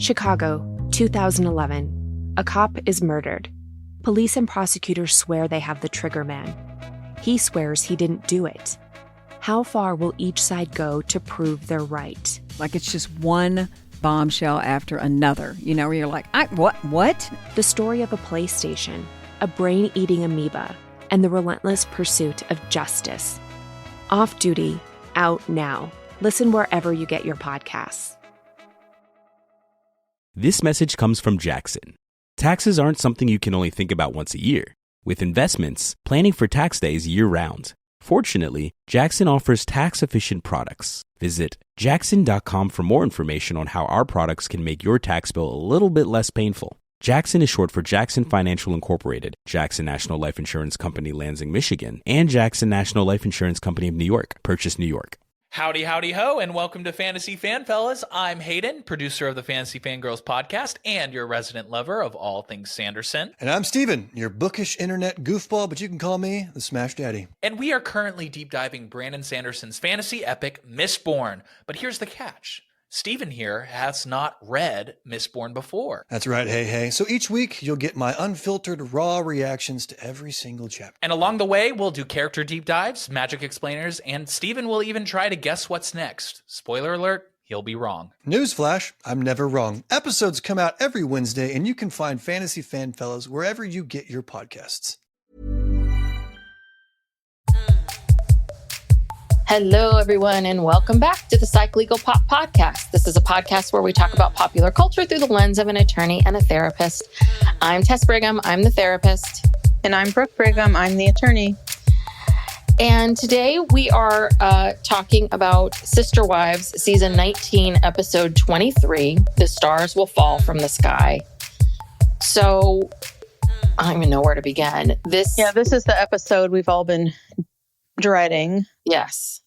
Chicago, 2011. A cop is murdered. Police and prosecutors swear they have the trigger man. He swears he didn't do it. How far will each side go to prove they're right? Like it's just one bombshell after another, where you're like, what? The story of a PlayStation, a brain-eating amoeba, and the relentless pursuit of justice. Off Duty, out now. Listen wherever you get your podcasts. This message comes from Jackson. Taxes aren't something you can only think about once a year. With investments, planning for tax day is year-round. Fortunately, Jackson offers tax-efficient products. Visit jackson.com for more information on how our products can make your tax bill a little bit less painful. Jackson is short for Jackson Financial Incorporated, Jackson National Life Insurance Company, Lansing, Michigan, and Jackson National Life Insurance Company of New York, Purchase, New York. Howdy, howdy, ho, and welcome to Fantasy Fan Fellas. I'm Hayden, producer of the Fantasy Fangirls podcast and your resident lover of all things Sanderson. And I'm Steven, your bookish internet goofball, but you can call me the Smash Daddy. And we are currently deep diving Brandon Sanderson's fantasy epic, Mistborn. But here's the catch. Steven here has not read Mistborn before. That's right, hey. So each week, you'll get my unfiltered, raw reactions to every single chapter. And along the way, we'll do character deep dives, magic explainers, and Steven will even try to guess what's next. Spoiler alert, he'll be wrong. Newsflash, I'm never wrong. Episodes come out every Wednesday, and you can find Fantasy Fan Fellas wherever you get your podcasts. Hello, everyone, and welcome back to the Psych Legal Pop Podcast. This is a podcast where we talk about popular culture through the lens of an attorney and a therapist. I'm Tess Brigham. I'm the therapist. And I'm Brooke Brigham. I'm the attorney. And today we are talking about Sister Wives, Season 19, Episode 23, The Stars Will Fall from the Sky. So, I don't even know where to begin. This is the episode we've all been dreading. Yes.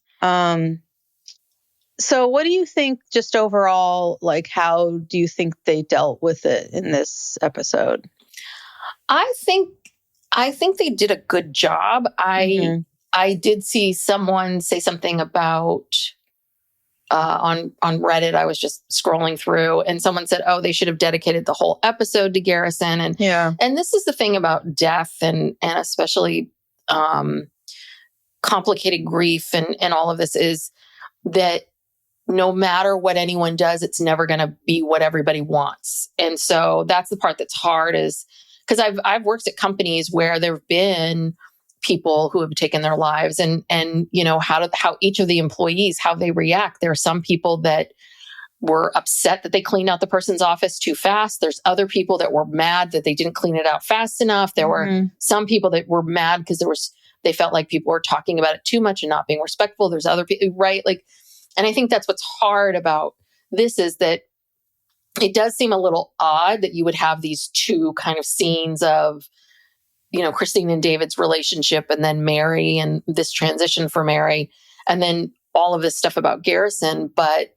So what do you think just overall, like, how do you think they dealt with it in this episode? I think they did a good job. I did see someone say something about on Reddit. I was just scrolling through and someone said, oh, they should have dedicated the whole episode to Garrison. And this is the thing about death and especially complicated grief and all of this is that no matter what anyone does, it's never going to be what everybody wants. And so that's the part that's hard is because I've worked at companies where there have been people who have taken their lives and how each of the employees, how they react. There are some people that were upset that they cleaned out the person's office too fast. There's other people that were mad that they didn't clean it out fast enough. There were some people that were mad because they felt like people were talking about it too much and not being respectful. There's other people, right? And I think that's what's hard about this is that it does seem a little odd that you would have these two kind of scenes of, Christine and David's relationship and then Mary and this transition for Mary and then all of this stuff about Garrison. But,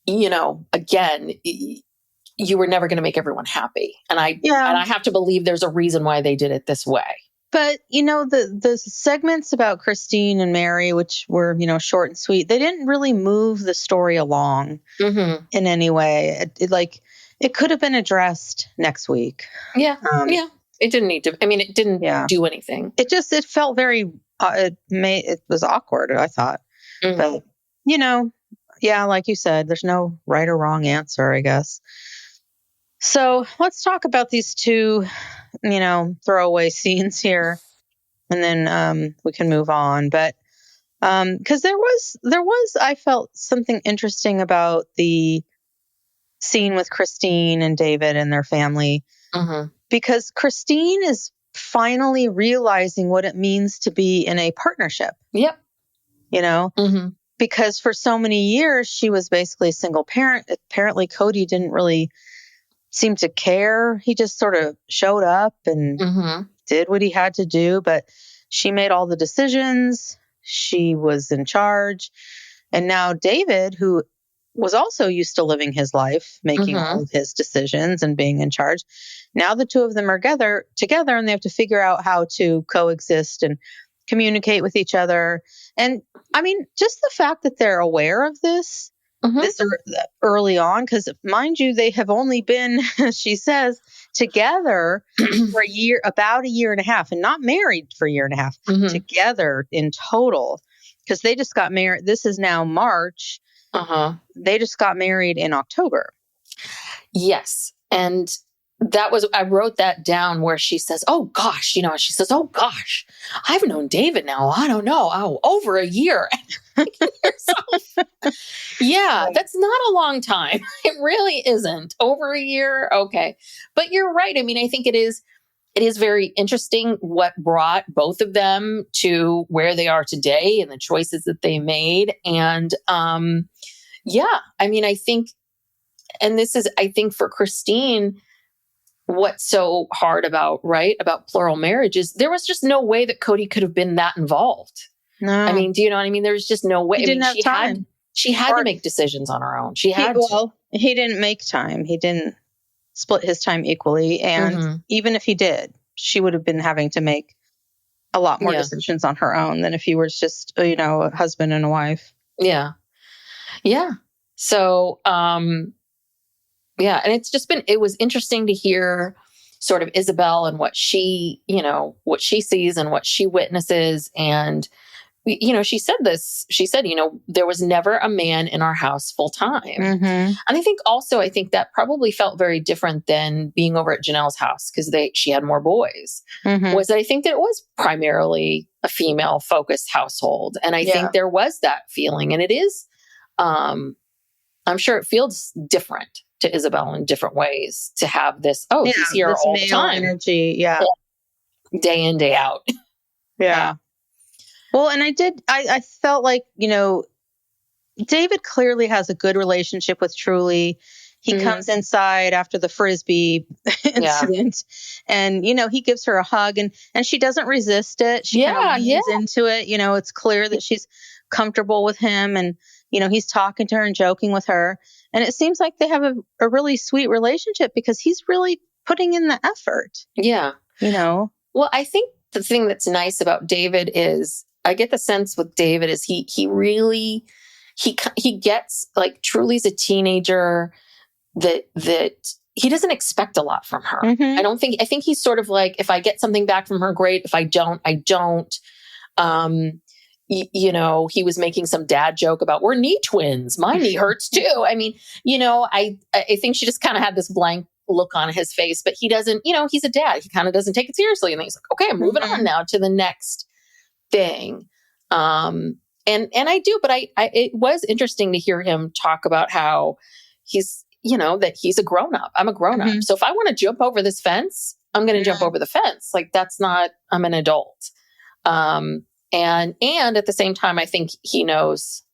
again, you were never going to make everyone happy. And I have to believe there's a reason why they did it this way. But, the segments about Christine and Mary, which were, short and sweet, they didn't really move the story along in any way. It could have been addressed next week. Yeah. It didn't need to. I mean, it didn't do anything. It felt very, it was awkward, I thought. But, like you said, there's no right or wrong answer, I guess. So let's talk about these two throwaway scenes here, and then we can move on. But because there was, I felt something interesting about the scene with Christine and David and their family, because Christine is finally realizing what it means to be in a partnership. Yep. Because for so many years she was basically a single parent. Apparently, Kody didn't really seemed to care. He just sort of showed up and did what he had to do, but she made all the decisions. She was in charge. And now David, who was also used to living his life, making all of his decisions and being in charge. Now the two of them are together and they have to figure out how to coexist and communicate with each other. And I mean, just the fact that they're aware of this this early on, because mind you, they have only been, she says, together for about a year and a half, and not married for a year and a half, together in total, because they just got married. This is now March. They just got married in October. Yes. And I wrote that down where she says, oh gosh, I've known David now, I don't know, over a year. Yeah, that's not a long time. It really isn't. Over a year. Okay. But you're right. I mean, I think it is very interesting what brought both of them to where they are today and the choices that they made. And yeah, I mean, I think, and this is, I think for Christine, what's so hard about plural marriages, there was just no way that Kody could have been that involved. No. I mean, do you know what I mean? There was just no way. He didn't have time. She had to make decisions on her own. He didn't make time. He didn't split his time equally. And even if he did, she would have been having to make a lot more decisions on her own than if he was just, a husband and a wife. Yeah. Yeah. So, yeah. And it was interesting to hear sort of Isabel and what she sees and what she witnesses. And, she said, there was never a man in our house full time. And I think that probably felt very different than being over at Janelle's house, because she had more boys. Was that I think that it was primarily a female focused household. And I think there was that feeling, and it is, I'm sure it feels different to Isabel in different ways to have this, he's here all the time. Energy, day in, day out. Yeah. Well, and I felt like, David clearly has a good relationship with Truly. He comes inside after the Frisbee incident and, he gives her a hug and she doesn't resist it. She kind of leans into it. It's clear that she's comfortable with him and, he's talking to her and joking with her. And it seems like they have a really sweet relationship because he's really putting in the effort. Yeah. Well, I think the thing that's nice about David is I get the sense with David is he really, he gets like Truly's a teenager that he doesn't expect a lot from her. I think he's sort of like, if I get something back from her, great. If I don't, I don't. He was making some dad joke about we're knee twins. My knee hurts too. I mean, I think she just kind of had this blank look on his face, but he doesn't, he's a dad. He kind of doesn't take it seriously. And he's like, okay, I'm moving on now to the next thing. And I do, but it was interesting to hear him talk about how he's, that he's a grown up. I'm a grown up. So if I want to jump over this fence, I'm going to jump over the fence. Like I'm an adult. And at the same time, I think he knows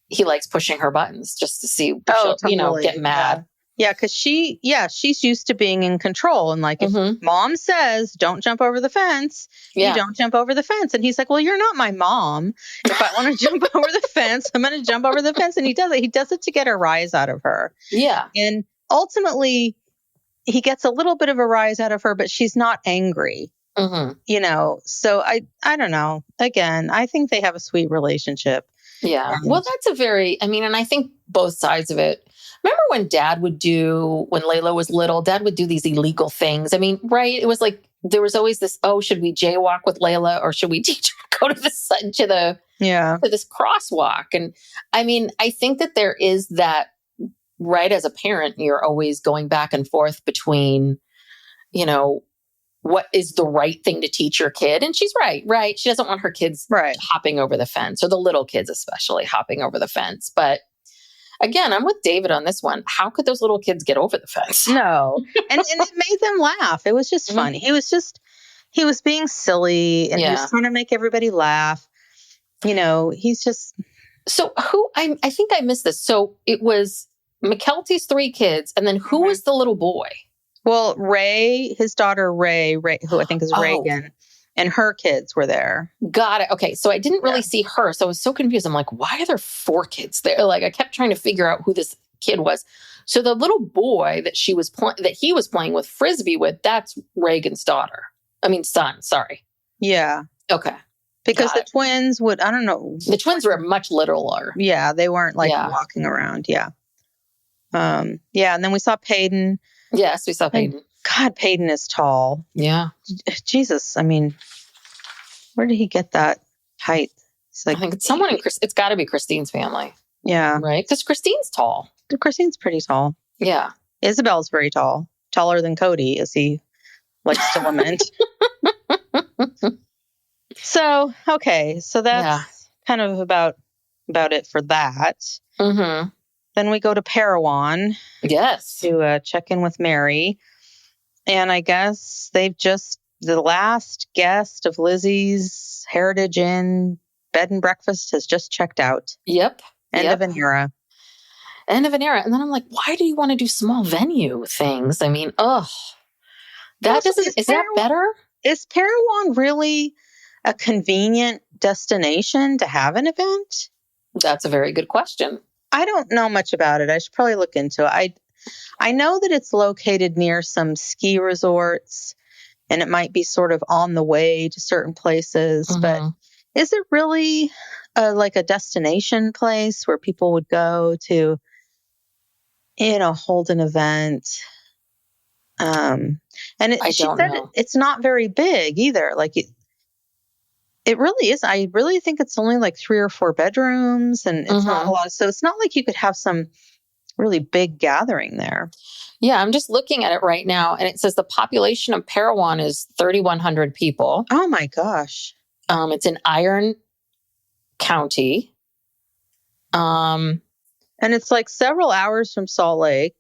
he likes pushing her buttons just to see, totally. Get mad. Yeah, because she's used to being in control. And like, if mom says, don't jump over the fence, you don't jump over the fence. And he's like, well, you're not my mom. If I want to jump over the fence, I'm going to jump over the fence. And he does it. He does it to get a rise out of her. Yeah. And ultimately, he gets a little bit of a rise out of her, but she's not angry. So I don't know. Again, I think they have a sweet relationship. Yeah. Well, that's and I think both sides of it. Remember when when Layla was little, Dad would do these illegal things. I mean, right? It was like, there was always this, should we jaywalk with Layla or should we teach her to go to this crosswalk? And I mean, I think that there is that, right? As a parent, you're always going back and forth between, what is the right thing to teach your kid? And she's right. She doesn't want her kids hopping over the fence, or the little kids especially hopping over the fence. But again, I'm with David on this one. How could those little kids get over the fence? No. And it made them laugh. It was just funny. He was being silly and he was trying to make everybody laugh. He's just. So I think I missed this. So it was McKelty's 3 kids. And then who was the little boy? Well, Ray, his daughter Ray, who I think is Reagan, and her kids were there. Got it. Okay, so I didn't really see her, so I was so confused. I'm like, why are there 4 kids there? Like, I kept trying to figure out who this kid was. So the little boy that he was playing with Frisbee with, that's Reagan's son. Sorry. Yeah. Okay. Because the twins would, I don't know. The twins were much littler. Yeah, they weren't like walking around. Yeah. Yeah, and then we saw Peyton. Yes, we saw Peyton. God, Peyton is tall. Yeah. Jesus, I mean, where did he get that height? It's like, I think it's someone it's got to be Christine's family. Yeah. Right? Because Christine's tall. Christine's pretty tall. Yeah. Isabel's very tall. Taller than Kody, as he likes to lament. So, okay. So that's kind of about it for that. Mm-hmm. Then we go to Parowan. Yes. To check in with Mary. And I guess the last guest of Lizzie's Heritage Inn bed and breakfast has just checked out. Yep. End of an era. End of an era. And then I'm like, why do you want to do small venue things? I mean, that doesn't, is that better? Is Parowan really a convenient destination to have an event? That's a very good question. I don't know much about it. I should probably look into it. I know that it's located near some ski resorts and it might be sort of on the way to certain places, but is it really like a destination place where people would go to, hold an event? And she said it's not very big either. Like it really is. I really think it's only like 3 or 4 bedrooms and it's not a lot. So it's not like you could have some really big gathering there. Yeah, I'm just looking at it right now and it says the population of Parowan is 3,100 people. Oh my gosh. It's in Iron County. And it's like several hours from Salt Lake.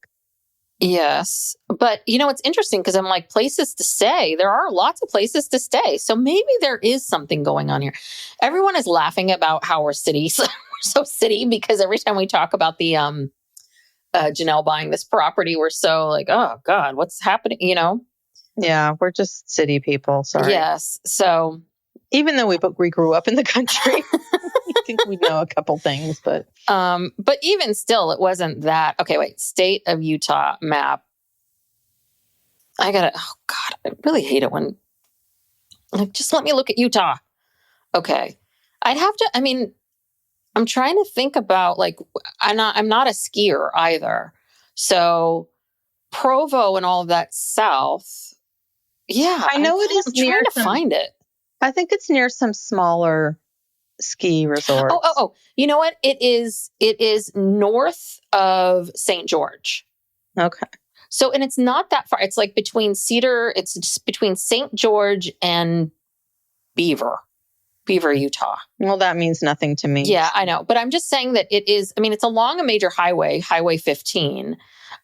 Yes. But, it's interesting because I'm like, places to stay. There are lots of places to stay. So maybe there is something going on here. Everyone is laughing about how we're cities. We're so city because every time we talk about the Janelle buying this property, we're so like, oh, God, what's happening? Yeah, we're just city people. Sorry. Yes. So even though we grew up in the country, I think we know a couple things, but even still, it wasn't that. Okay, wait. State of Utah map. Oh God, I really hate it when just let me look at Utah. Okay. I'm trying to think about I'm not a skier either. So Provo and all of that south. Yeah. I know it is near to find it. I think it's near some smaller ski resorts. Oh, you know what? It is north of St. George. Okay. So, and it's not that far. It's like between it's just between St. George and Beaver, Utah. Well, that means nothing to me. Yeah, I know. But I'm just saying that it's along a major highway, Highway 15.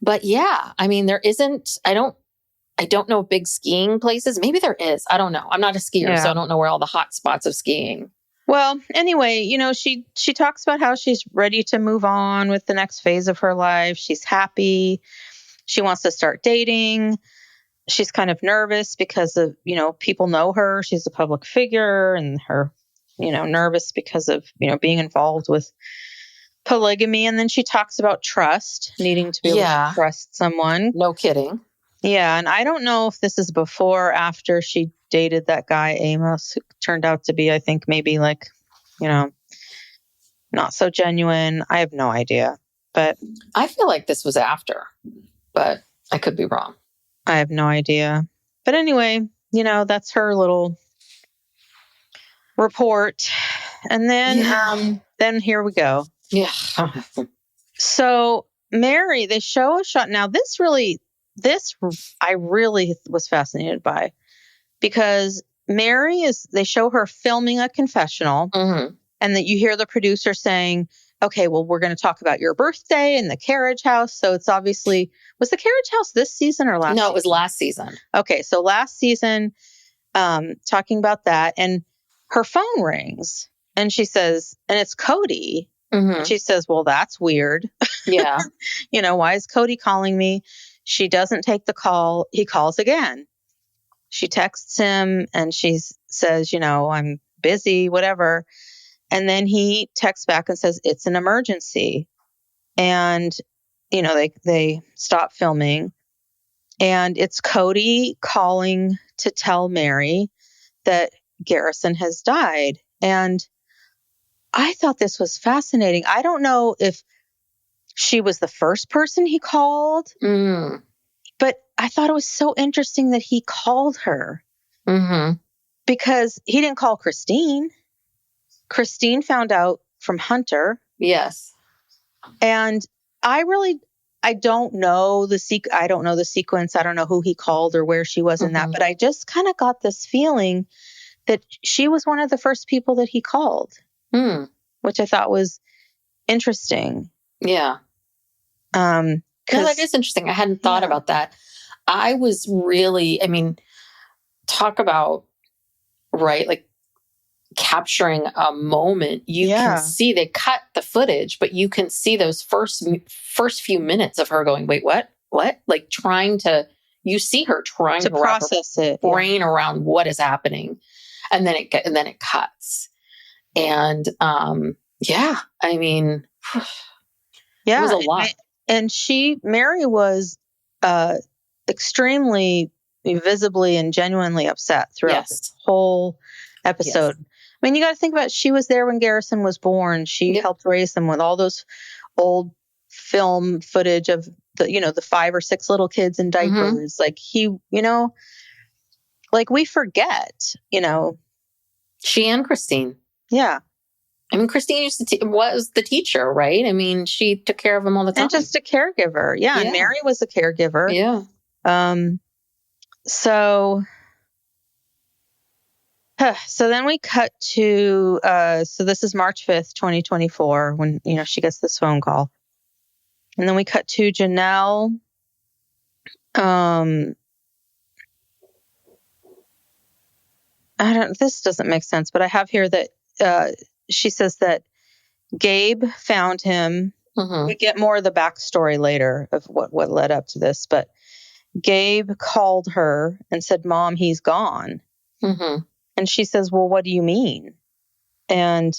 But yeah, there isn't, I don't know big skiing places. Maybe there is. I don't know. I'm not a skier, so I don't know where all the hot spots of skiing. Well, anyway, she talks about how she's ready to move on with the next phase of her life. She's happy. She wants to start dating. She's kind of nervous because of, people know her. She's a public figure and her, nervous because of, being involved with polygamy. And then she talks about trust, needing to be able to trust someone. No kidding. Yeah. And I don't know if this is before or after she dated that guy, Amos, who turned out to be, I think, maybe not so genuine. I have no idea. But I feel like this was after, but I could be wrong. I have no idea. But anyway, that's her little report. And then, then here we go. Yeah. So Mary, they show a shot. Now this I really was fascinated by, because they show her filming a confessional, and that you hear the producer saying, okay, well, we're going to talk about your birthday and the carriage house. So it's obviously, was the carriage house this season or last season? No, it was last season. Okay. So last season, talking about that, and her phone rings and she says, and it's Kody. She says, well, that's weird. Yeah. Why is Kody calling me? She doesn't take the call. He calls again. She texts him and she says, I'm busy, whatever. And then he texts back and says, it's an emergency. And, they stop filming. And it's Kody calling to tell Mary that Garrison has died. And I thought this was fascinating. I don't know if she was the first person he called, but I thought it was so interesting that he called her because he didn't call Christine. Christine found out from Hunter. Yes. And I don't know the I don't know the sequence. I don't know who he called or where she was in that, but I just kind of got this feeling that she was one of the first people that he called, which I thought was interesting. Yeah. No, that is interesting. I hadn't thought about that. I was really, talk about, right, like capturing a moment. You can see they cut the footage, but you can see those first few minutes of her going, wait, what? Like you see her trying to process it, brain around what is happening. And then it cuts. And, it was a lot. And Mary was extremely visibly and genuinely upset throughout this whole episode. Yes. You got to think about it. She was there when Garrison was born. She helped raise him with all those old film footage of the 5 or 6 little kids in diapers. Like we forget, She and Christine. Yeah. Christine used to was the teacher, right? She took care of him all the time. And just a caregiver. Yeah. And Mary was a caregiver. Yeah. So then we cut to, so this is March 5th, 2024, when, she gets this phone call. And then we cut to Janelle. This doesn't make sense, but I have here that, she says that Gabe found him. We get more of the backstory later of what led up to this, but Gabe called her and said, Mom, he's gone. And she says, well, what do you mean? And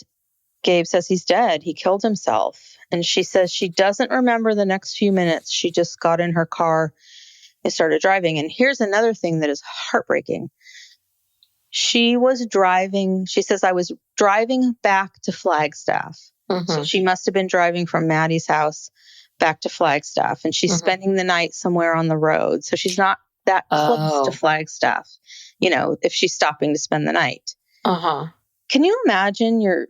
Gabe says he's dead. He killed himself. And she says she doesn't remember the next few minutes. She just got in her car and started driving. And here's another thing that is heartbreaking. She was driving. She says, I was driving back to Flagstaff. So she must have been driving from Maddie's house back to Flagstaff. And she's spending the night somewhere on the road. So she's not that close to Flagstaff, if she's stopping to spend the night. Can you imagine you're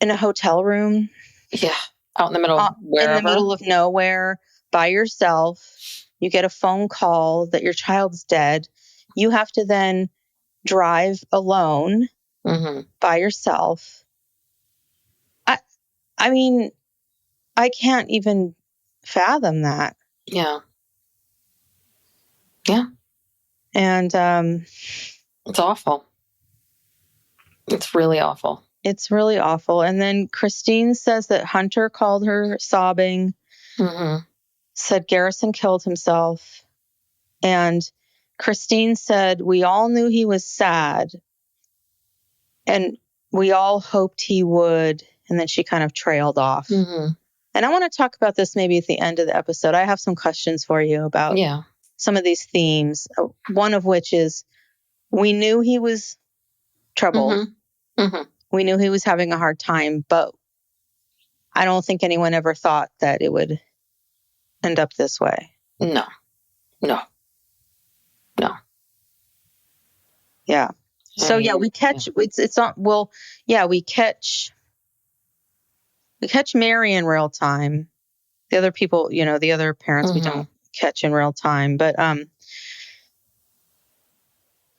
in a hotel room? Yeah. Out in the middle of wherever. In the middle of nowhere by yourself. You get a phone call that your child's dead. You have to then drive alone by yourself. I can't even fathom that. Yeah. Yeah. And it's awful. It's really awful. It's really awful. And then Christine says that Hunter called her sobbing, said Garrison killed himself. And Christine said, we all knew he was sad and we all hoped he would. And then she kind of trailed off. And I want to talk about this maybe at the end of the episode. I have some questions for you about some of these themes. One of which is we knew he was troubled. We knew he was having a hard time, but I don't think anyone ever thought that it would end up this way. No. Yeah. So we catch we catch Mary in real time. The other people, the other parents we don't catch in real time, but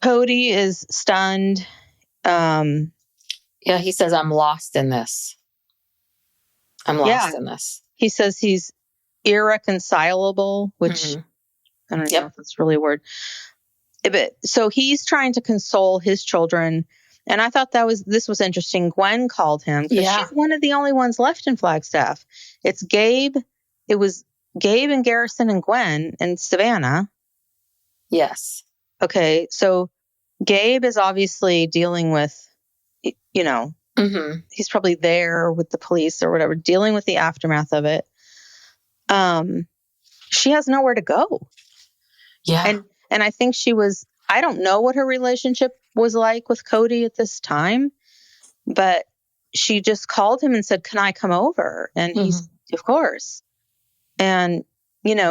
Kody is stunned. He says, I'm lost in this. He says he's irreconcilable, which I don't know if that's really a word. But so he's trying to console his children. And I thought this was interesting. Gwen called him because she's one of the only ones left in Flagstaff. It's Gabe. It was Gabe and Garrison and Gwen and Savannah. Yes. Okay. So Gabe is obviously dealing with, he's probably there with the police or whatever, dealing with the aftermath of it. She has nowhere to go. Yeah. And I think I don't know what her relationship was like with Kody at this time, but she just called him and said, "Can I come over?" And he's, of course. And,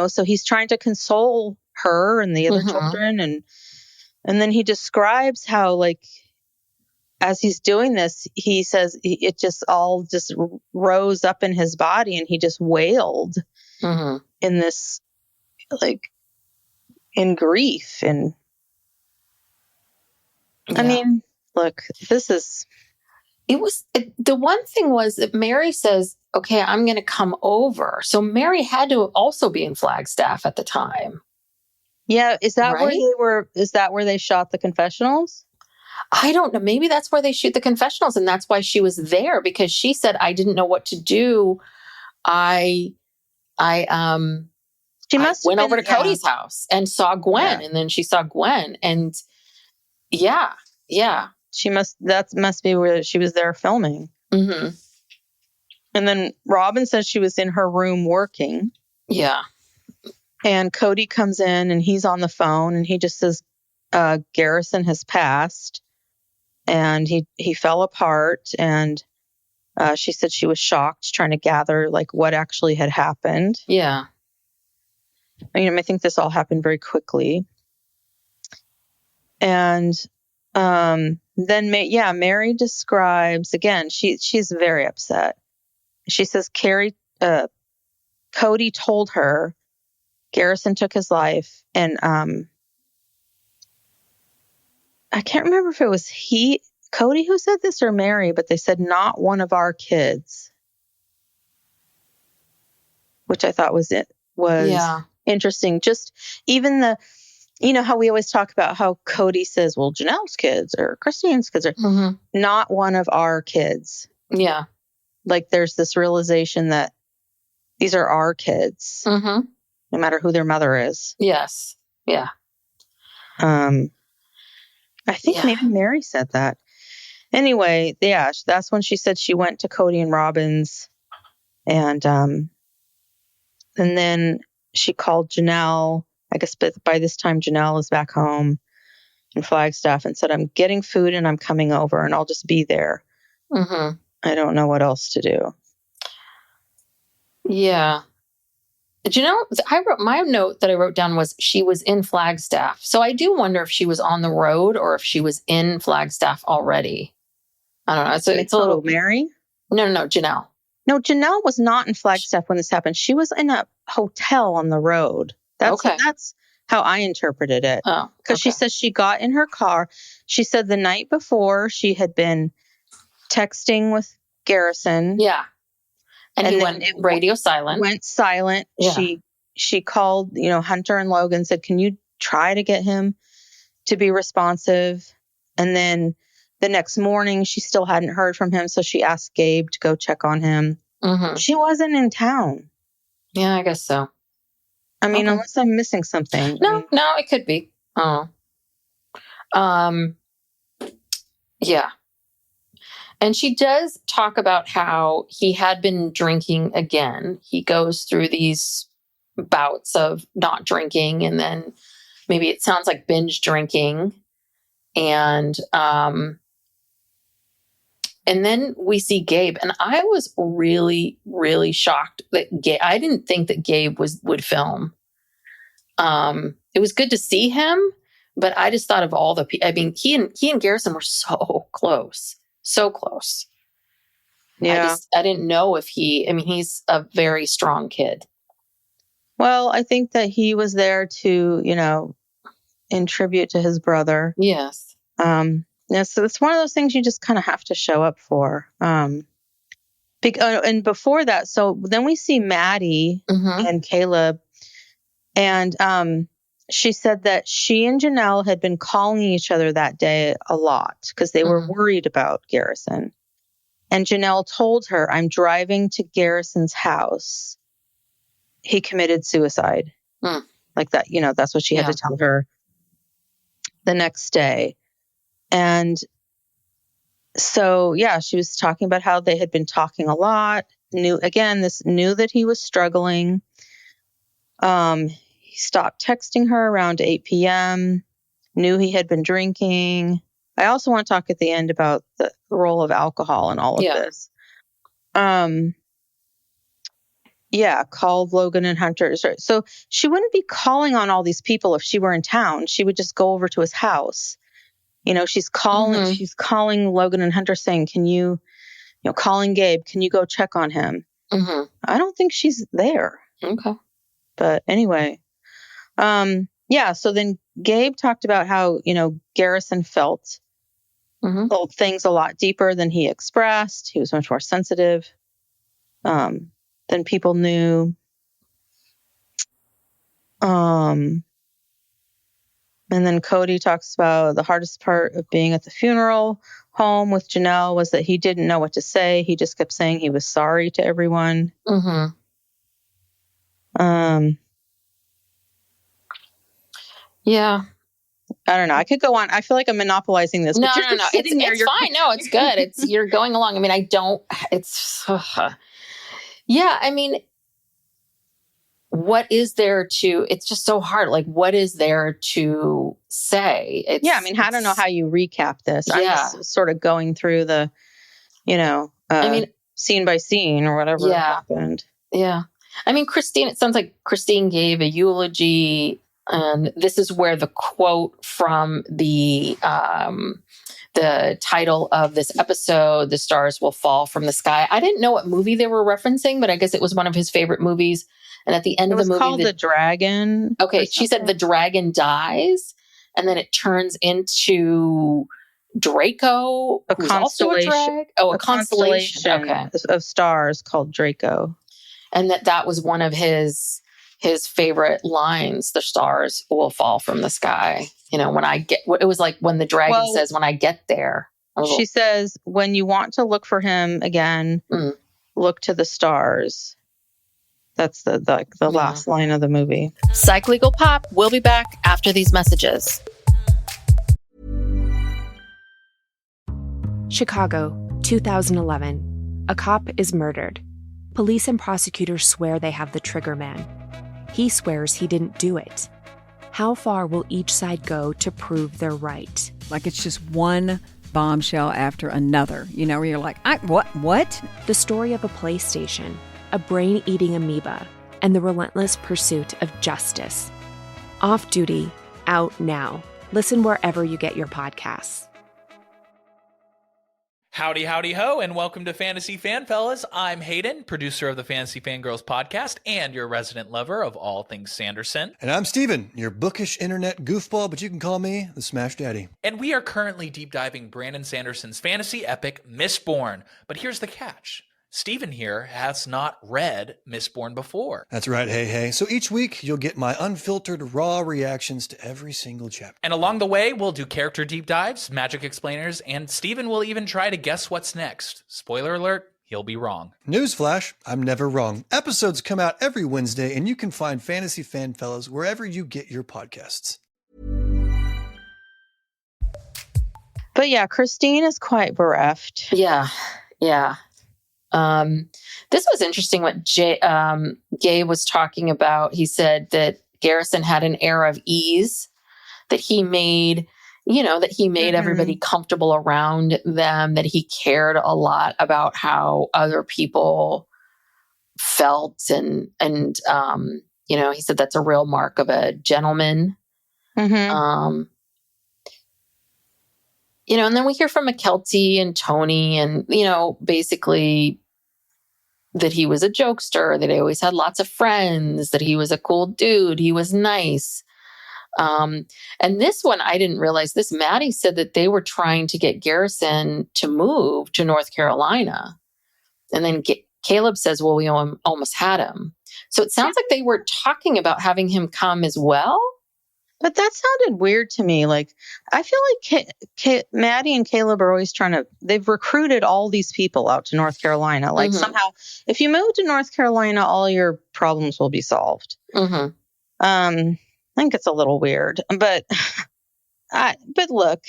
so he's trying to console her and the other children. And then he describes how, like, as he's doing this, he says it just all just rose up in his body and he just wailed in this, like, in grief. And I mean, look, the one thing was that Mary says, okay, I'm going to come over. So Mary had to also be in Flagstaff at the time. Yeah. Is that where they shot the confessionals? I don't know. Maybe that's where they shoot the confessionals. And that's why she was there, because she said, I didn't know what to do. She went over to Kody's house and saw Gwen, and then she saw Gwen, and yeah. That must be where she was there filming. And then Robin says she was in her room working. Yeah. And Kody comes in and he's on the phone and he just says, Garrison has passed and he fell apart. And she said she was shocked, trying to gather, like, what actually had happened. Yeah. I think this all happened very quickly. And then, Mary describes, again, she's very upset. She says Kody told her Garrison took his life. And I can't remember if it was Kody who said this or Mary, but they said, not one of our kids. Which I thought was interesting. Just even how we always talk about how Kody says, well, Janelle's kids or Christine's kids are not one of our kids. Yeah. Like, there's this realization that these are our kids, no matter who their mother is. Yes. Yeah. I think maybe Mary said that. Anyway, that's when she said she went to Kody and Robin's, and then she called Janelle. I guess by this time Janelle is back home in Flagstaff, and said, I'm getting food and I'm coming over and I'll just be there. I don't know what else to do. Yeah. My note that I wrote down was she was in Flagstaff. So I do wonder if she was on the road or if she was in Flagstaff already. I don't know. It's a little... Mary? No, Janelle. No, Janelle was not in Flagstaff when this happened. She was in a hotel on the road. That's how I interpreted it. Oh, because she says she got in her car. She said the night before she had been texting with Garrison. Yeah. And he went radio silent. Went silent. Yeah. She called, Hunter and Logan, said, can you try to get him to be responsive? And then the next morning, she still hadn't heard from him. So she asked Gabe to go check on him. She wasn't in town. Yeah, I guess so. I mean, unless I'm missing something. No, it could be. Oh. Yeah. And she does talk about how he had been drinking again. He goes through these bouts of not drinking, and then maybe it sounds like binge drinking. And then we see Gabe, and I was really, really shocked that I didn't think that Gabe would film. It was good to see him, but I just thought of all the people. I mean, he and Garrison were so close. So close. Yeah. I didn't know if he's a very strong kid. Well, I think that he was there to, in tribute to his brother. Yes. So it's one of those things you just kind of have to show up for. And before that, so then we see Maddie and Caleb, and she said that she and Janelle had been calling each other that day a lot because they were worried about Garrison. And Janelle told her, I'm driving to Garrison's house. He committed suicide. Like that, that's what she had to tell her the next day. And so, she was talking about how they had been talking a lot. Knew that he was struggling. He stopped texting her around 8 p.m., knew he had been drinking. I also want to talk at the end about the role of alcohol in all of this. Called Logan and Hunter. So she wouldn't be calling on all these people if she were in town. She would just go over to his house. She's calling Logan and Hunter saying, can you calling Gabe, can you go check on him? Mm-hmm. I don't think she's there. Okay. But anyway, so then Gabe talked about how, Garrison felt things a lot deeper than he expressed. He was much more sensitive than people knew. And then Kody talks about the hardest part of being at the funeral home with Janelle was that he didn't know what to say. He just kept saying he was sorry to everyone. Mm-hmm. Yeah. I don't know. I could go on. I feel like I'm monopolizing this. No. It's fine. No, it's good. You're going along. I mean, what is there to, it's just so hard. Like, what is there to say? I don't know how you recap this. I'm just sort of going through the, scene by scene or whatever happened. Yeah. I mean, Christine, it sounds like Christine gave a eulogy, and this is where the quote from the title of this episode, "The Stars Will Fall from the Sky." I didn't know what movie they were referencing, but I guess it was one of his favorite movies. And at the end of the movie, it was called The Dragon. Okay, she said the dragon dies, and then it turns into Draco, a constellation. A constellation. Okay, of stars called Draco. And that was one of his favorite lines. "The stars will fall from the sky." When I get, it was like when the dragon says, "When I get there." She says, "When you want to look for him again, look to the stars." That's the last line of the movie. Psych Legal Pop. We'll be back after these messages. Chicago, 2011. A cop is murdered. Police and prosecutors swear they have the trigger man. He swears he didn't do it. How far will each side go to prove they're right? Like it's just one bombshell after another, where you're like, what? The story of a PlayStation, a brain-eating amoeba, and the relentless pursuit of justice. Off Duty, out now. Listen wherever you get your podcasts. Howdy, howdy, ho, and welcome to Fantasy Fan Fellas. I'm Hayden, producer of the Fantasy Fangirls podcast and your resident lover of all things Sanderson. And I'm Steven, your bookish internet goofball, but you can call me the Smash Daddy. And we are currently deep diving Brandon Sanderson's fantasy epic, Mistborn. But here's the catch. Steven here has not read Mistborn before. That's right, hey. So each week, you'll get my unfiltered, raw reactions to every single chapter. And along the way, we'll do character deep dives, magic explainers, and Steven will even try to guess what's next. Spoiler alert, he'll be wrong. Newsflash, I'm never wrong. Episodes come out every Wednesday, and you can find Fantasy Fan Fellas wherever you get your podcasts. But yeah, Christine is quite bereft. Yeah. This was interesting what Gabe was talking about. He said that Garrison had an air of ease, that he made everybody comfortable around them, that he cared a lot about how other people felt. And he said that's a real mark of a gentleman. Mm-hmm. And then we hear from McKelty and Tony and, basically that he was a jokester, that he always had lots of friends, that he was a cool dude. He was nice. And this one, I didn't realize this. Maddie said that they were trying to get Garrison to move to North Carolina. And then Caleb says, well, we almost had him. So it sounds like they were talking about having him come as well. But that sounded weird to me. Like, I feel like Maddie and Caleb are always they've recruited all these people out to North Carolina. Like somehow, if you move to North Carolina, all your problems will be solved. Mm-hmm. I think it's a little weird, but look,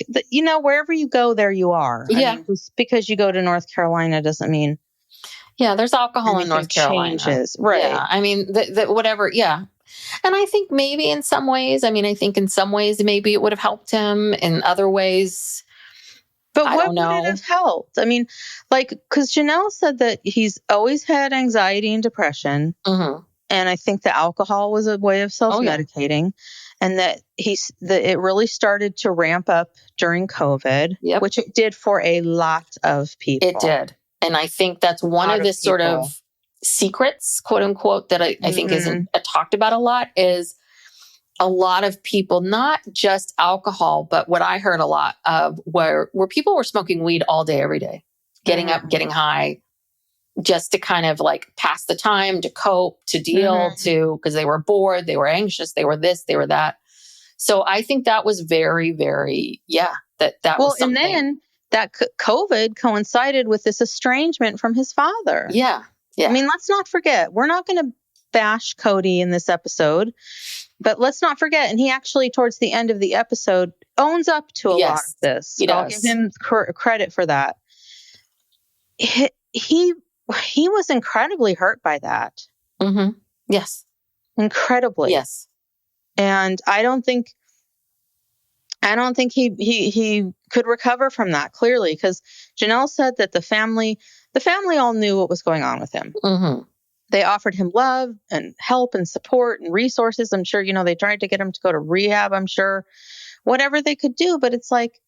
wherever you go, there you are. Yeah. I mean, just because you go to North Carolina doesn't mean. Yeah, there's alcohol in North Carolina. Changes. Right. Yeah. I mean, whatever. Yeah. And I think maybe in some ways, maybe it would have helped him. In other ways, But I what don't would know. it have helped? I mean, like, because Janelle said that he's always had anxiety and depression. Mm-hmm. And I think the alcohol was a way of self-medicating, and that it really started to ramp up during COVID, Yep. which it did for a lot of people. It did. And I think that's one of the sort of secrets, quote unquote, that I think isn't talked about a lot, is a lot of people, not just alcohol, but what I heard a lot of where people were smoking weed all day, every day, getting up, getting high, just to kind of like pass the time, to cope, to deal, because they were bored, they were anxious, they were this, they were that. So I think that was very, very, that was something. And then that COVID coincided with this estrangement from his father. Yeah. Yeah. I mean, let's not forget, we're not going to bash Kody in this episode, but let's not forget, and he actually, towards the end of the episode, owns up to a lot of this. I'll give him credit for that. He was incredibly hurt by that. Mm-hmm. Yes. Incredibly. Yes. And I don't think he could recover from that, clearly, because Janelle said that the family all knew what was going on with him. Mm-hmm. They offered him love and help and support and resources. I'm sure, they tried to get him to go to rehab, I'm sure, whatever they could do. But it's like,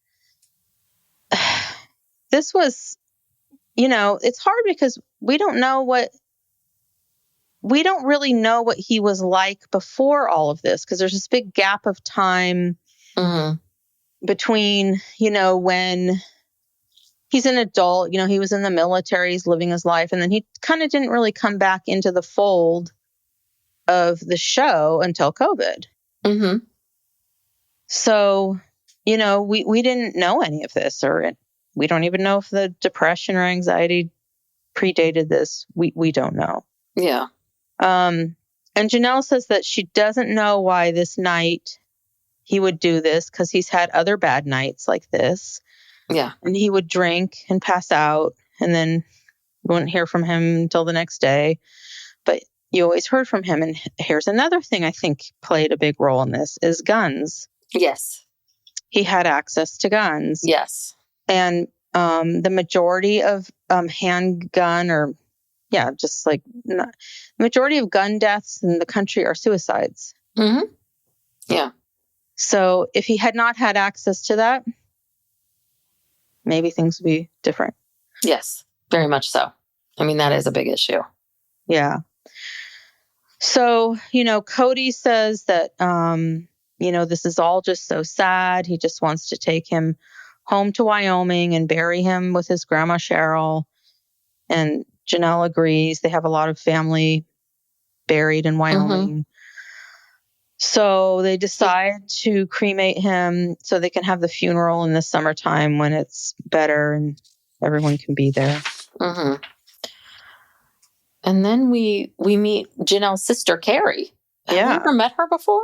this was, it's hard because we don't really know what he was like before all of this, because there's this big gap of time between, when he's an adult, he was in the military, he's living his life. And then he kind of didn't really come back into the fold of the show until COVID. Mm-hmm. So, we didn't know any of this, or we don't even know if the depression or anxiety predated this. We don't know. Yeah. And Janelle says that she doesn't know why this night he would do this, because he's had other bad nights like this. Yeah. And he would drink and pass out, and then you wouldn't hear from him until the next day. But you always heard from him. And here's another thing I think played a big role in this is guns. Yes. He had access to guns. Yes. And the majority of handgun the majority of gun deaths in the country are suicides. Mm-hmm. Yeah. So if he had not had access to that, maybe things would be different. Yes, very much so. I mean, that is a big issue. Yeah. So, Kody says that, this is all just so sad. He just wants to take him home to Wyoming and bury him with his grandma Cheryl. And Janelle agrees. They have a lot of family buried in Wyoming. So they decide to cremate him so they can have the funeral in the summertime when it's better and everyone can be there. Mm-hmm. And then we meet Janelle's sister, Carrie. Have you ever met her before?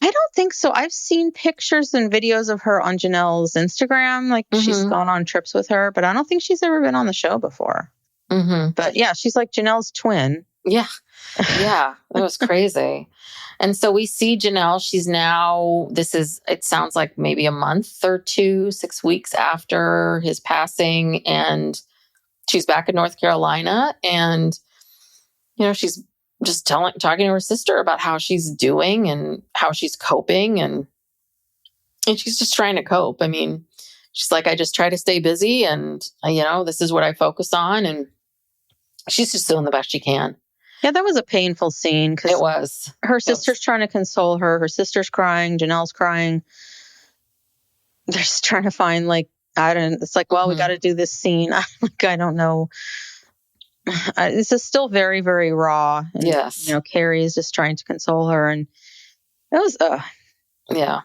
I don't think so. I've seen pictures and videos of her on Janelle's Instagram. Like she's gone on trips with her, but I don't think she's ever been on the show before. Mm-hmm. But yeah, she's like Janelle's twin. Yeah. Yeah. It was crazy. And so we see Janelle. She's now, it sounds like maybe a month or 6 weeks after his passing. And she's back in North Carolina. And, she's just talking to her sister about how she's doing and how she's coping. And she's just trying to cope. I mean, she's like, I just try to stay busy and, this is what I focus on. And she's just doing the best she can. Yeah, that was a painful scene. It was. Her sister's trying to console her. Her sister's crying. Janelle's crying. They're just trying to find, it's like, well, we got to do this scene. I don't know. This is still very, very raw. And, yes. Carrie is just trying to console her. And it was, yeah.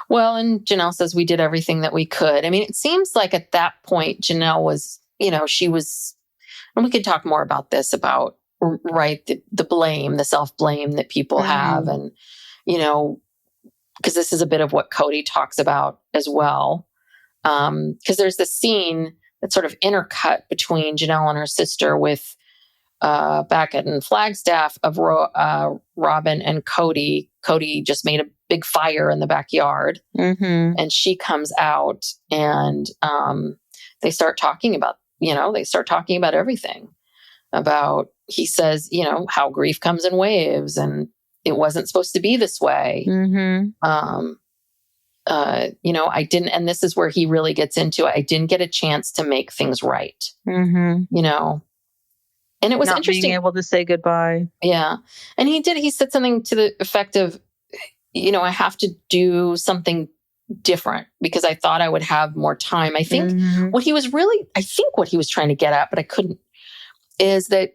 Well, and Janelle says we did everything that we could. I mean, it seems like at that point, Janelle was, she was, and we could talk more about this, about, right, the blame, the self-blame that people have. And, because this is a bit of what Kody talks about as well. Because there's this scene that's sort of intercut between Janelle and her sister with back in Flagstaff of Robin and Kody. Kody just made a big fire in the backyard, and she comes out, and they start talking about, everything. About, he says, how grief comes in waves, and it wasn't supposed to be this way. I didn't, and this is where he really gets into it. I didn't get a chance to make things right. And it was not interesting being able to say goodbye. Yeah. And he said something to the effect of, I have to do something different because I thought I would have more time. I think what he was trying to get at, but I couldn't, is that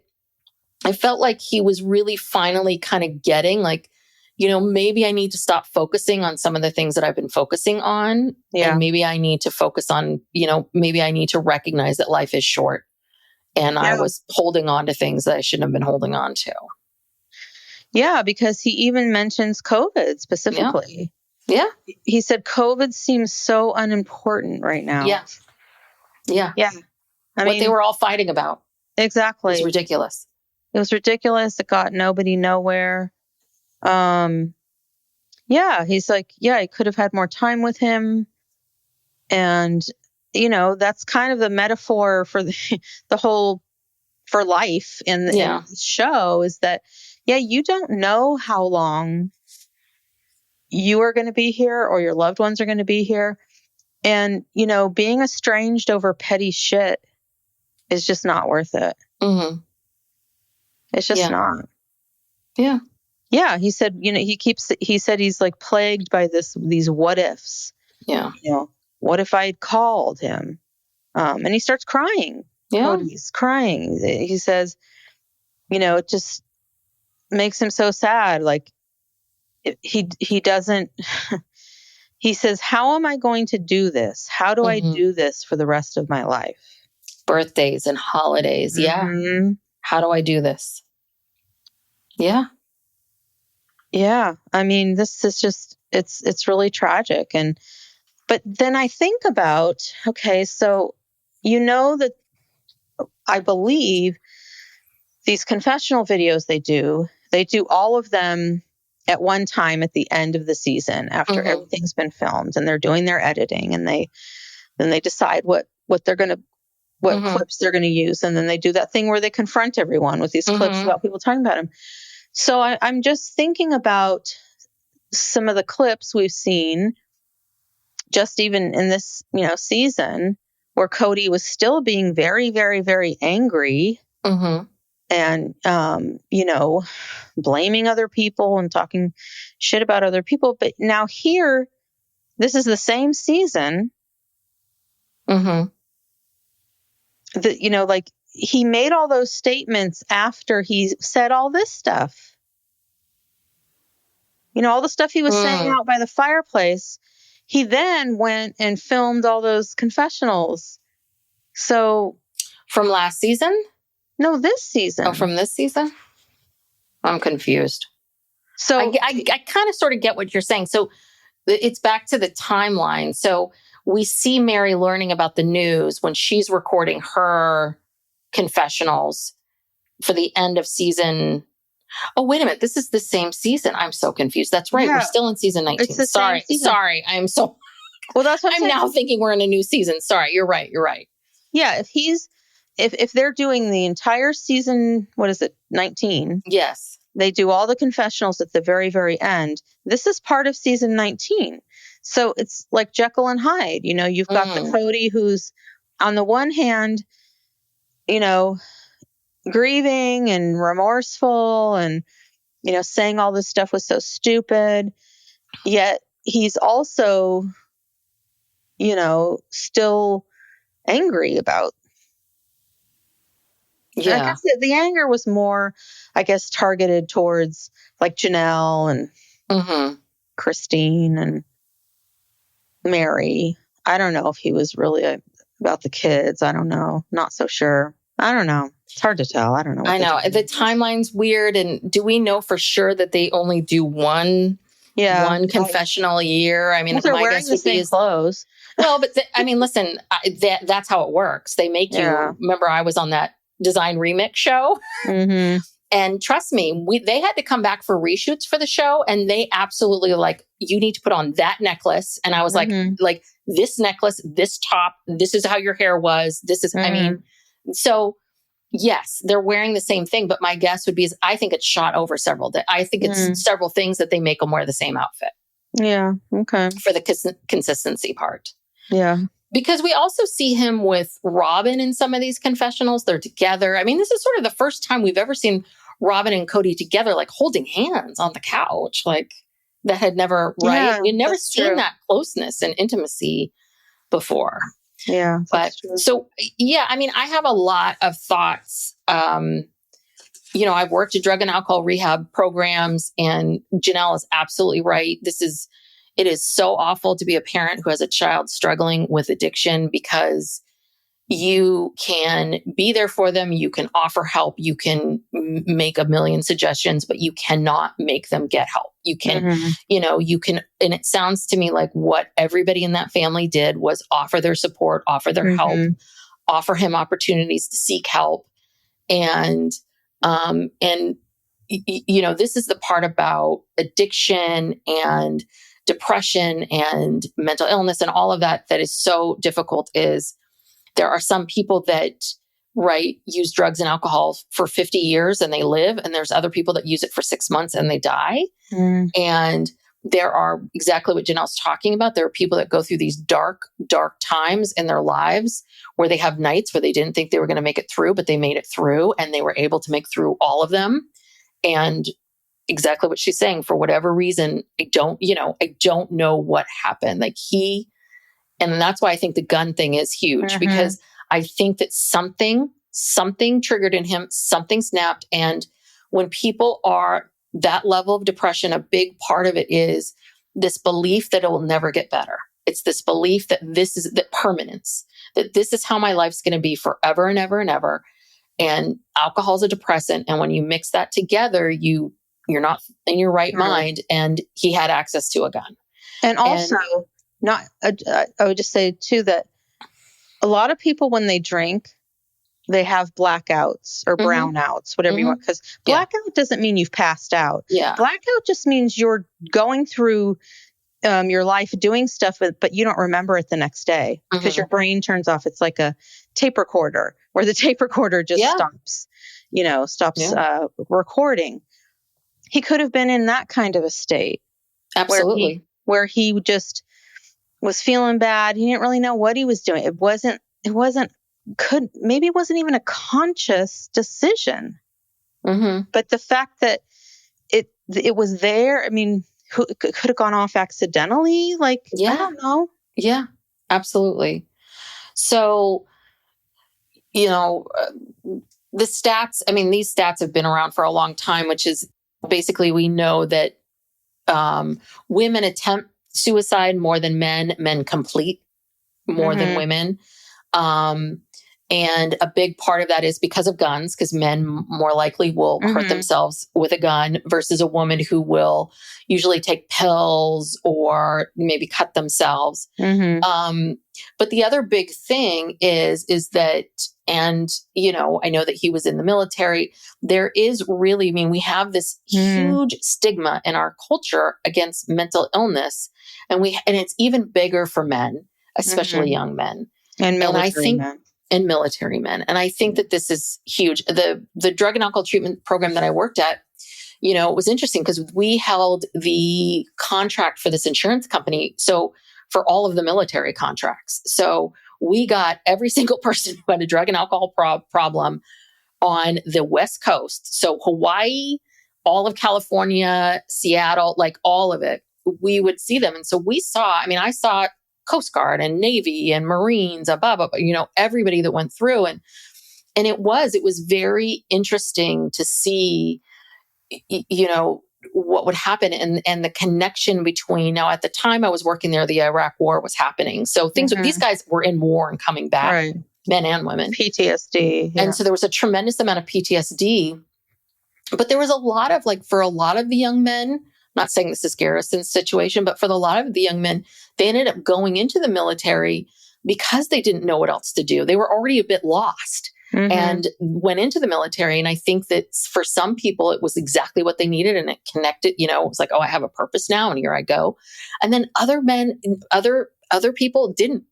I felt like he was really finally kind of getting like, maybe I need to stop focusing on some of the things that I've been focusing on. Yeah. And maybe I need to focus on, maybe I need to recognize that life is short. And I was holding on to things that I shouldn't have been holding on to. Yeah, because he even mentions COVID specifically. Yeah. He said COVID seems so unimportant right now. Yeah. Yeah. Yeah. What they were all fighting about. Exactly. It was ridiculous. It was ridiculous. It got nobody nowhere. He's like, I could have had more time with him. And, that's kind of the metaphor for the whole, for life in the show is that, you don't know how long you are going to be here or your loved ones are going to be here. And, being estranged over petty shit is just not worth it. It's just not. Yeah. Yeah. He said, he said he's like plagued by these what ifs. Yeah. What if I had called him? And he starts crying. Yeah. He's crying. He says, it just makes him so sad. Like he doesn't, he says, how am I going to do this? How do I do this for the rest of my life? Birthdays and holidays. Yeah. How do I do this? Yeah. Yeah. I mean, this is just, it's really tragic. But then I think about, okay, so, that I believe these confessional videos they do all of them at one time at the end of the season after everything's been filmed and they're doing their editing and then they decide what they're going to, what clips they're going to use. And then they do that thing where they confront everyone with these clips about people talking about him. So I'm just thinking about some of the clips we've seen just even in this, season where Kody was still being very, very, very angry and, blaming other people and talking shit about other people. But now here, this is the same season. That, like he made all those statements after he said all this stuff. All the stuff he was saying out by the fireplace. He then went and filmed all those confessionals. So from last season? No, this season. Oh, from this season? I'm confused. So I kind of sort of get what you're saying. So it's back to the timeline. So we see Mary learning about the news when she's recording her confessionals for the end of season. Oh, wait a minute. This is the same season. I'm so confused. That's right. Yeah. We're still in season 19. It's the same season. Sorry. I'm so... Well, that's what I'm now thinking we're in a new season. Sorry. You're right. Yeah. If they're doing the entire season, what is it? 19. Yes. They do all the confessionals at the very, very end. This is part of season 19. So it's like Jekyll and Hyde. You've got the Kody who's on the one hand, grieving and remorseful and, saying all this stuff was so stupid. Yet he's also, still angry about. Yeah. I guess the anger was more, targeted towards like Janelle and Christine and Mary. I don't know if he was really about the kids. I don't know. Not so sure. I don't know. It's hard to tell. I don't know. I know. The timeline's weird. And do we know for sure that they only do one confessional a year? I mean, they're my wearing guess the would same be clothes. Well, but listen, that's how it works. They make you, remember I was on that design remix show. Mm-hmm. And trust me, they had to come back for reshoots for the show, and they absolutely like, you need to put on that necklace. And I was like this necklace, this top, this is how your hair was. This is, I mean, so yes, they're wearing the same thing, but my guess would be is I think it's shot over several days. I think it's several things that they make them wear the same outfit. Yeah. Okay. For the consistency part. Yeah. Because we also see him with Robin in some of these confessionals. They're together. I mean, this is sort of the first time we've ever seen Robin and Kody together, like holding hands on the couch. Like that had never, right? We'd never seen that closeness and intimacy before. Yeah. But so, yeah, I mean, I have a lot of thoughts. I've worked at drug and alcohol rehab programs, and Janelle is absolutely right. It is so awful to be a parent who has a child struggling with addiction, because you can be there for them. You can offer help. You can make a million suggestions, but you cannot make them get help. You can, and it sounds to me like what everybody in that family did was offer their support, offer their help, offer him opportunities to seek help. And this is the part about addiction and depression and mental illness and all of that is so difficult. Is there are some people that, use drugs and alcohol for 50 years and they live, and there's other people that use it for 6 months and they die. And there are exactly what Janelle's talking about. There are people that go through these dark, dark times in their lives where they have nights where they didn't think they were going to make it through, but they made it through, and they were able to make through all of them. And exactly what she's saying, for whatever reason, I don't know what happened. And that's why I think the gun thing is huge, because I think that something triggered in him, something snapped. And when people are that level of depression, a big part of it is this belief that it will never get better. It's this belief that this is the permanence, that this is how my life's going to be forever and ever and ever. And alcohol is a depressant. And when you mix that together, you're not in your right mind. And he had access to a gun. And also, I would just say too, that a lot of people, when they drink, they have blackouts or brownouts, whatever you want, because blackout doesn't mean you've passed out. Yeah. Blackout just means you're going through your life doing stuff, but you don't remember it the next day because your brain turns off. It's like a tape recorder where the tape recorder just stops recording. He could have been in that kind of a state. Absolutely. Where he just was feeling bad. He didn't really know what he was doing. It wasn't even a conscious decision. But the fact that it was there, I mean, could have gone off accidentally. I don't know. Yeah, absolutely. So, the stats, I mean, these stats have been around for a long time, which is basically, we know that women attempt suicide more than men complete more than women. And a big part of that is because of guns, because men more likely will hurt themselves with a gun versus a woman who will usually take pills or maybe cut themselves. But the other big thing is that, and, I know that he was in the military. There is really, we have this huge stigma in our culture against mental illness. And it's even bigger for men, especially young men. And military men. And military men. And I think that this is huge. The drug and alcohol treatment program that I worked at, it was interesting because we held the contract for this insurance company. So for all of the military contracts. So we got every single person who had a drug and alcohol problem on the West Coast. So Hawaii, all of California, Seattle, all of it, we would see them. And so I saw Coast Guard and Navy and Marines, everybody that went through. And it was very interesting to see, what would happen and the connection between, now at the time I was working there, the Iraq war was happening. So these guys were in war and coming back, men and women. PTSD. Yeah. And so there was a tremendous amount of PTSD, but there was a lot of, for a lot of the young men, not saying this is Garrison's situation, but for a lot of the young men, they ended up going into the military because they didn't know what else to do. They were already a bit lost. and went into the military. And I think that for some people, it was exactly what they needed, and it connected, it was like, oh, I have a purpose now, and here I go. And then other men, other people didn't.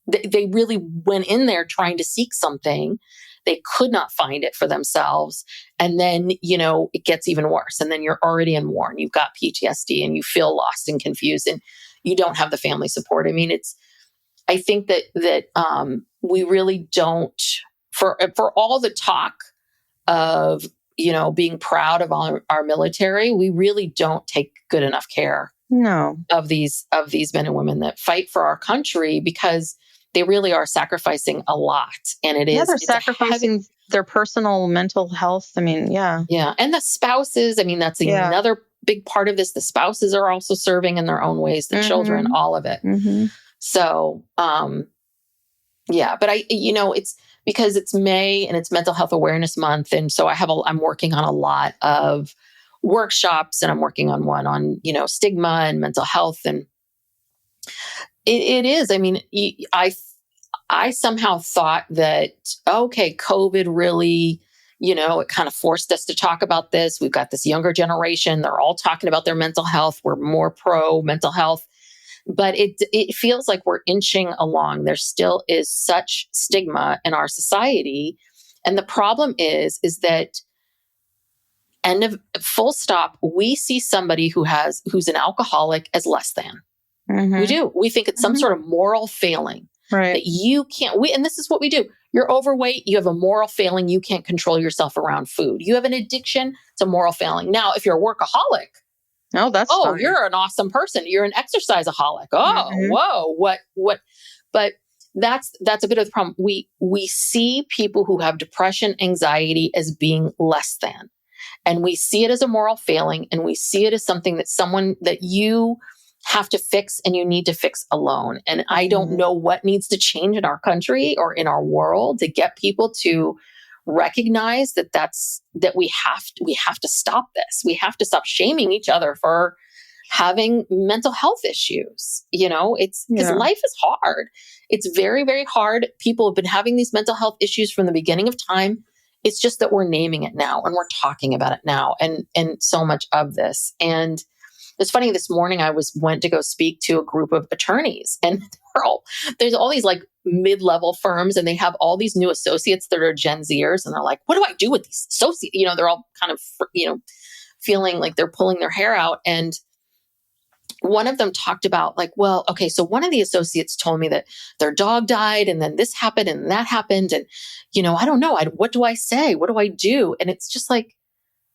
They really went in there trying to seek something. They could not find it for themselves. And then, it gets even worse. And then you're already in war and you've got PTSD and you feel lost and confused and you don't have the family support. I mean, I think that we really don't, for all the talk of, being proud of our military, we really don't take good enough care of these men and women that fight for our country, because they really are sacrificing a lot. And they're sacrificing their personal mental health. I mean, yeah. Yeah. And the spouses, I mean, that's another big part of this. The spouses are also serving in their own ways, the children, all of it. So, but it's because it's May and it's Mental Health Awareness Month. And so I'm working on a lot of workshops, and I'm working on one on, stigma and mental health. And it is, I mean, I somehow thought that, okay, COVID really, it kind of forced us to talk about this. We've got this younger generation. They're all talking about their mental health. We're more pro mental health, but it feels like we're inching along. There still is such stigma in our society. And the problem is that, end of full stop, we see somebody who's an alcoholic as less than. We do. We think it's some sort of moral failing. Right. That you can't, and this is what we do. You're overweight. You have a moral failing. You can't control yourself around food. You have an addiction. It's a moral failing. Now, if you're a workaholic, fine. You're an awesome person. You're an exerciseaholic. Whoa, what? But that's a bit of the problem. We see people who have depression, anxiety as being less than, and we see it as a moral failing, and we see it as something that you have to fix and you need to fix alone. And I don't know what needs to change in our country or in our world to get people to recognize that we have to stop this. We have to stop shaming each other for having mental health issues. It's because life is hard. It's very, very hard. People have been having these mental health issues from the beginning of time. It's just that we're naming it now and we're talking about it now, and so much of this. And it's funny, this morning I went to go speak to a group of attorneys, and there's all these like mid-level firms, and they have all these new associates that are Gen Zers, and they're like, what do I do with these associates? They're all kind of, feeling like they're pulling their hair out. And one of them talked about like, well, okay, so one of the associates told me that their dog died, and then this happened and that happened. And, I don't know. What do I say? What do I do? And it's just like,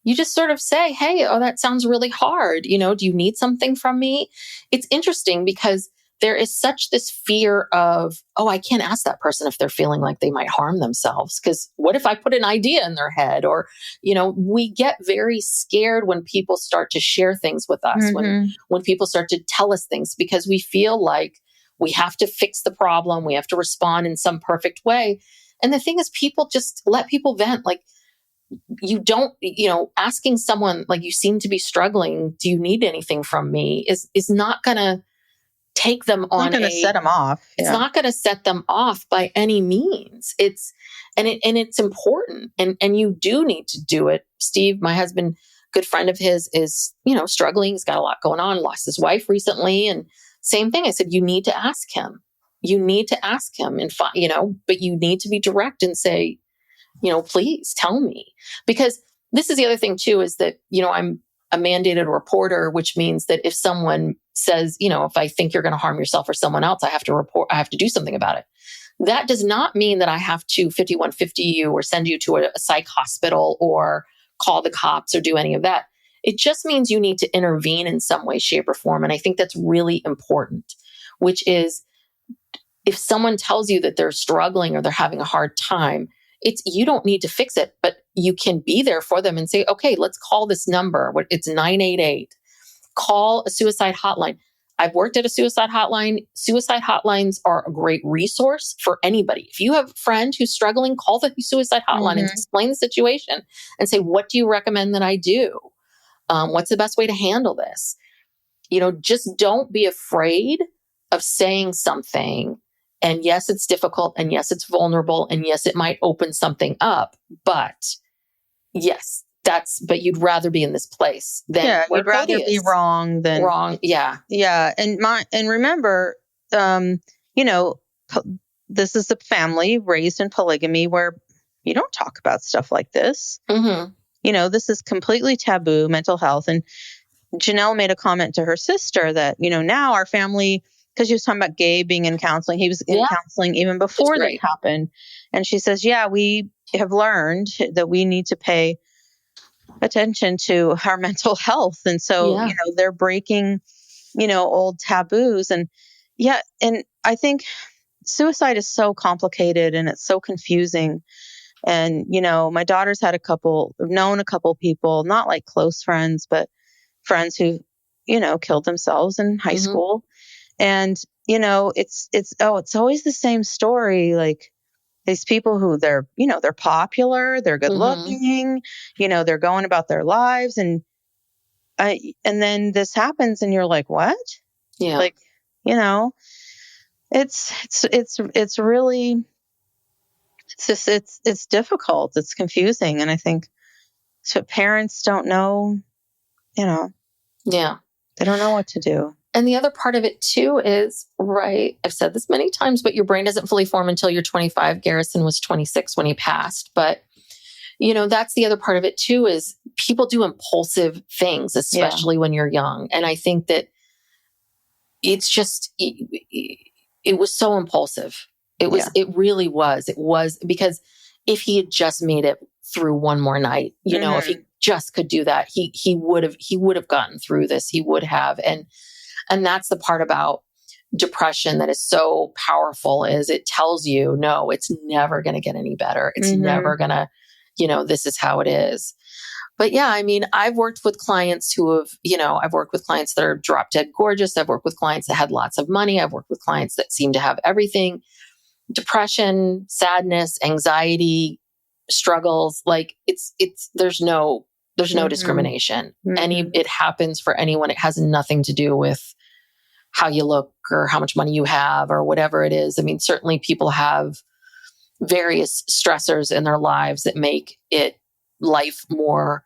you just sort of say, hey, that sounds really hard. Do you need something from me? It's interesting because there is such this fear of, I can't ask that person if they're feeling like they might harm themselves. Because what if I put an idea in their head? Or, we get very scared when people start to share things with us, when people start to tell us things, because we feel like we have to fix the problem. We have to respond in some perfect way. And the thing is, people just let people vent. Like, you don't, asking someone like, you seem to be struggling, do you need anything from me, is not going to take them on. It's not going to set them off. It's not going to set them off by any means. It's important, and you do need to do it. Steve, my husband, good friend of his, is, struggling. He's got a lot going on, lost his wife recently. And same thing. I said, you need to ask him. You need to ask him and but you need to be direct and say, please tell me. Because this is the other thing too, is that, I'm a mandated reporter, which means that if someone says, if I think you're going to harm yourself or someone else, I have to report, I have to do something about it. That does not mean that I have to 5150 you or send you to a psych hospital or call the cops or do any of that. It just means you need to intervene in some way, shape, or form. And I think that's really important, which is, if someone tells you that they're struggling or they're having a hard time, you don't need to fix it, but you can be there for them and say, okay, let's call this number. It's 988. Call a suicide hotline. I've worked at a suicide hotline. Suicide hotlines are a great resource for anybody. If you have a friend who's struggling, call the suicide hotline and explain the situation and say, what do you recommend that I do? What's the best way to handle this? Just don't be afraid of saying something And yes, it's difficult. And yes, it's vulnerable. And yes, it might open something up. But yes, but you'd rather be in this place than where you'd rather Kody be is. wrong than wrong. Yeah. Yeah. And remember, you know, this is a family raised in polygamy where you don't talk about stuff like this. Mm-hmm. You know, this is completely taboo, mental health. And Janelle made a comment to her sister that, you know, now our family, because she was talking about Gabe being in counseling, he was in counseling even before this happened. And she says, we have learned that we need to pay attention to our mental health. And so, you know, they're breaking, you know, old taboos. And and I think suicide is so complicated and it's so confusing. And, you know, my daughter's known a couple people, not like close friends, but friends who, you know, killed themselves in high school. And, you know, it's always the same story. Like these people who they're popular, they're good looking, you know, they're going about their lives. And then this happens and you're like, what? Yeah. Like, you know, it's really, it's difficult. It's confusing. And I think so parents don't know, you know, they don't know what to do. And the other part of it too is, right, I've said this many times, but your brain doesn't fully form until you're 25. Garrison was 26 when he passed. But, you know, that's the other part of it too, is people do impulsive things, especially when you're young. And I think that it's just, it was so impulsive. It really was. It was because if he had just made it through one more night, you know, if he just could do that, he would have gotten through this. He would have. And that's the part about depression that is so powerful, is it tells you, no, it's never going to get any better. It's never going to, you know, this is how it is. But yeah, I mean, I've worked with clients I've worked with clients that are drop dead gorgeous. I've worked with clients that had lots of money. I've worked with clients that seem to have everything. Depression, sadness, anxiety, struggles, like there's no discrimination. It happens for anyone. It has nothing to do with how you look or how much money you have or whatever it is. I mean, certainly people have various stressors in their lives that make life more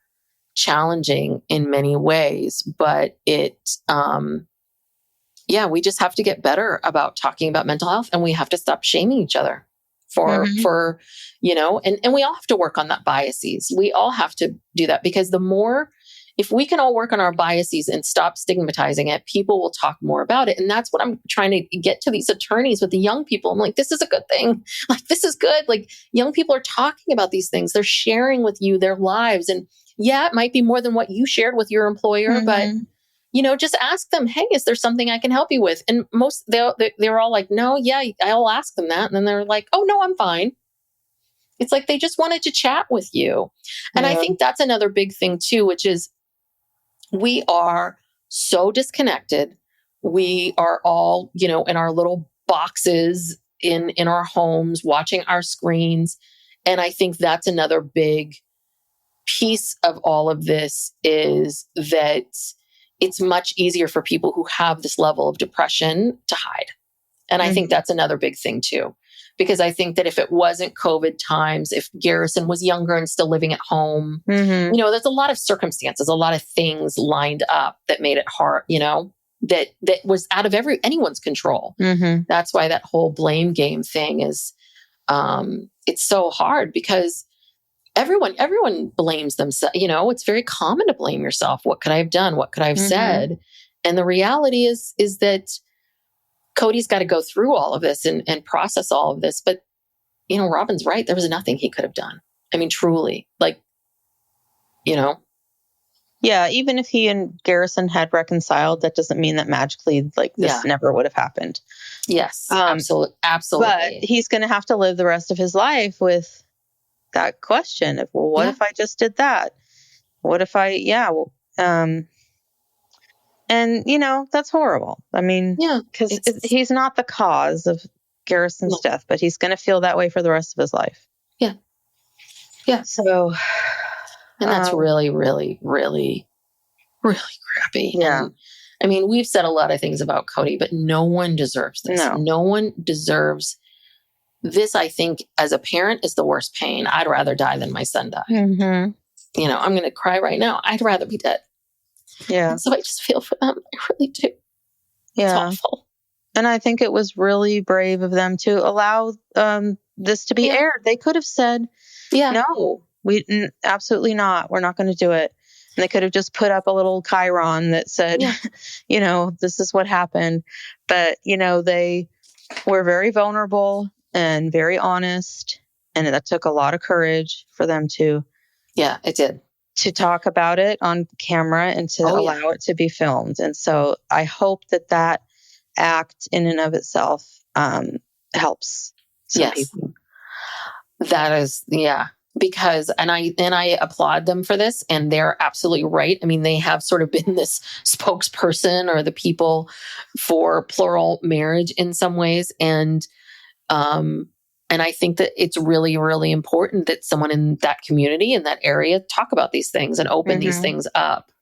challenging in many ways, but we just have to get better about talking about mental health, and we have to stop shaming each other for, you know, and we all have to work on that biases. We all have to do that, because if we can all work on our biases and stop stigmatizing it, people will talk more about it. And that's what I'm trying to get to these attorneys with the young people. I'm like, this is a good thing. Like, this is good. Like, young people are talking about these things. They're sharing with you their lives. And it might be more than what you shared with your employer, but you know, just ask them, hey, is there something I can help you with? And they're all like, no, I'll ask them that. And then they're like, oh no, I'm fine. It's like, they just wanted to chat with you. And I think that's another big thing too, which is, we are so disconnected. We are all, you know, in our little boxes in our homes, watching our screens. And I think that's another big piece of all of this, is that it's much easier for people who have this level of depression to hide. And I think that's another big thing too, because I think that if it wasn't COVID times, if Garrison was younger and still living at home, you know, there's a lot of circumstances, a lot of things lined up that made it hard, you know, that was out of anyone's control. That's why that whole blame game thing is, it's so hard, because everyone blames themselves. You know, it's very common to blame yourself. What could I have done? What could I have said? And the reality is that Kody's got to go through all of this and process all of this. But, you know, Robin's right. There was nothing he could have done. I mean, truly, like, you know. Yeah, even if he and Garrison had reconciled, that doesn't mean that magically, like, this never would have happened. Yes, absolutely. But he's going to have to live the rest of his life with that question of, well, what if I just did that? What if and, you know, that's horrible. I mean, because he's not the cause of Garrison's death, but he's going to feel that way for the rest of his life. Yeah. Yeah. So, and that's really, really, really, really crappy. Yeah. I mean, we've said a lot of things about Kody, but no one deserves this. No. No one deserves this. I think as a parent is the worst pain. I'd rather die than my son die. Mm-hmm. You know, I'm going to cry right now. I'd rather be dead. Yeah. So I just feel for them. I really do. Yeah. It's awful. And I think it was really brave of them to allow this to be aired. They could have said, no, absolutely not. We're not going to do it. And they could have just put up a little chyron that said, you know, this is what happened. But, you know, they were very vulnerable and very honest. And that took a lot of courage for them to. Yeah, it did. To talk about it on camera and to allow it to be filmed. And so I hope that act in and of itself helps some people. That is, because, and I applaud them for this, and they're absolutely right. I mean, they have sort of been this spokesperson or the people for plural marriage in some ways. And I think that it's really, really important that someone in that community, in that area, talk about these things and open these things up.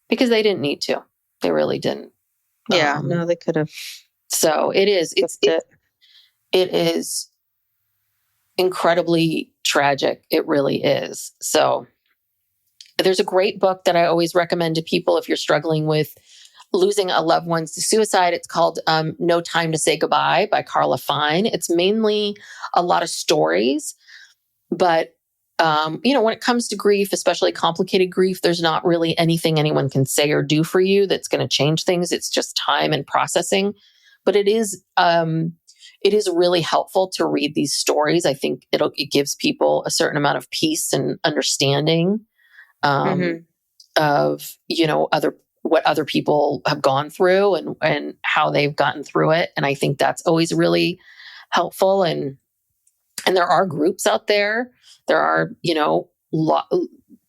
Because they didn't need to. They really didn't. No, they could have. So it is. It is incredibly tragic. It really is. So there's a great book that I always recommend to people if you're struggling with losing a loved one to suicide. It's called No Time to Say Goodbye by Carla Fine. It's mainly a lot of stories, but when it comes to grief, especially complicated grief, there's not really anything anyone can say or do for you that's going to change things. It's just time and processing. But it is really helpful to read these stories. I think it gives people a certain amount of peace and understanding of, what other people have gone through and how they've gotten through it. And I think that's always really helpful. And there are groups out there. There are,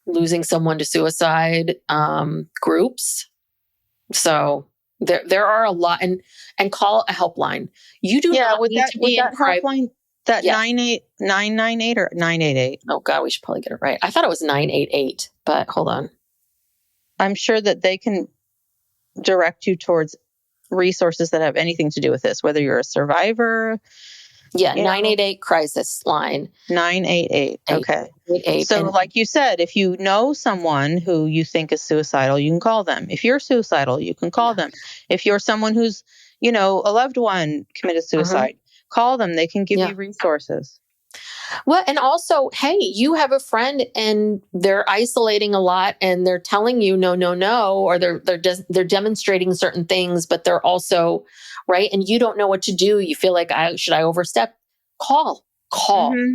losing someone to suicide groups. So there are a lot, and call a helpline. You do not need to be in private. Helpline, that 98998 or 988. Oh God, we should probably get it right. I thought it was 988, but hold on. I'm sure that they can direct you towards resources that have anything to do with this, whether you're a survivor. 988 crisis line. 988. Okay. 88. So like you said, if you know someone who you think is suicidal, you can call them. If you're suicidal, you can call them. If you're someone who's, a loved one committed suicide, call them. They can give you resources. Well, and also, hey, you have a friend and they're isolating a lot and they're telling you no, or they're demonstrating certain things, but they're also right. And you don't know what to do. You feel like should I overstep? Call.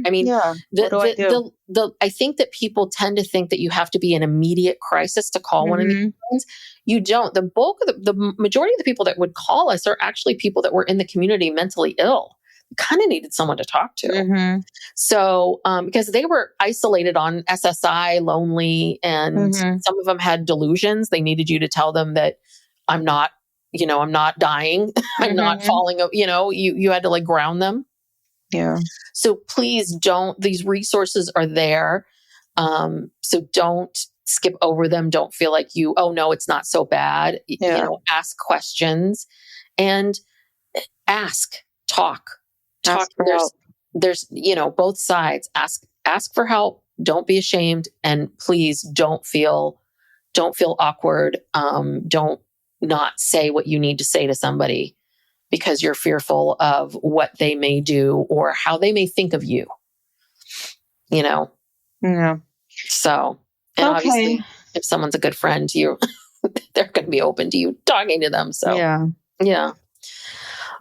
I mean, I think that people tend to think that you have to be an immediate crisis to call one of these friends. You don't. The bulk of the majority of the people that would call us are actually people that were in the community mentally ill. Kind of needed someone to talk to. So, because they were isolated on SSI, lonely, and some of them had delusions. They needed you to tell them that I'm not dying. I'm not falling. You had to like ground them. Yeah. So please don't, these resources are there. So don't skip over them. Don't feel like oh no, it's not so bad. Ask questions and talk. There's both sides. Ask for help. Don't be ashamed, and please don't feel awkward. Don't not say what you need to say to somebody because you're fearful of what they may do or how they may think of you. Yeah. So, and obviously, if someone's a good friend to you, they're going to be open to you talking to them. So, yeah.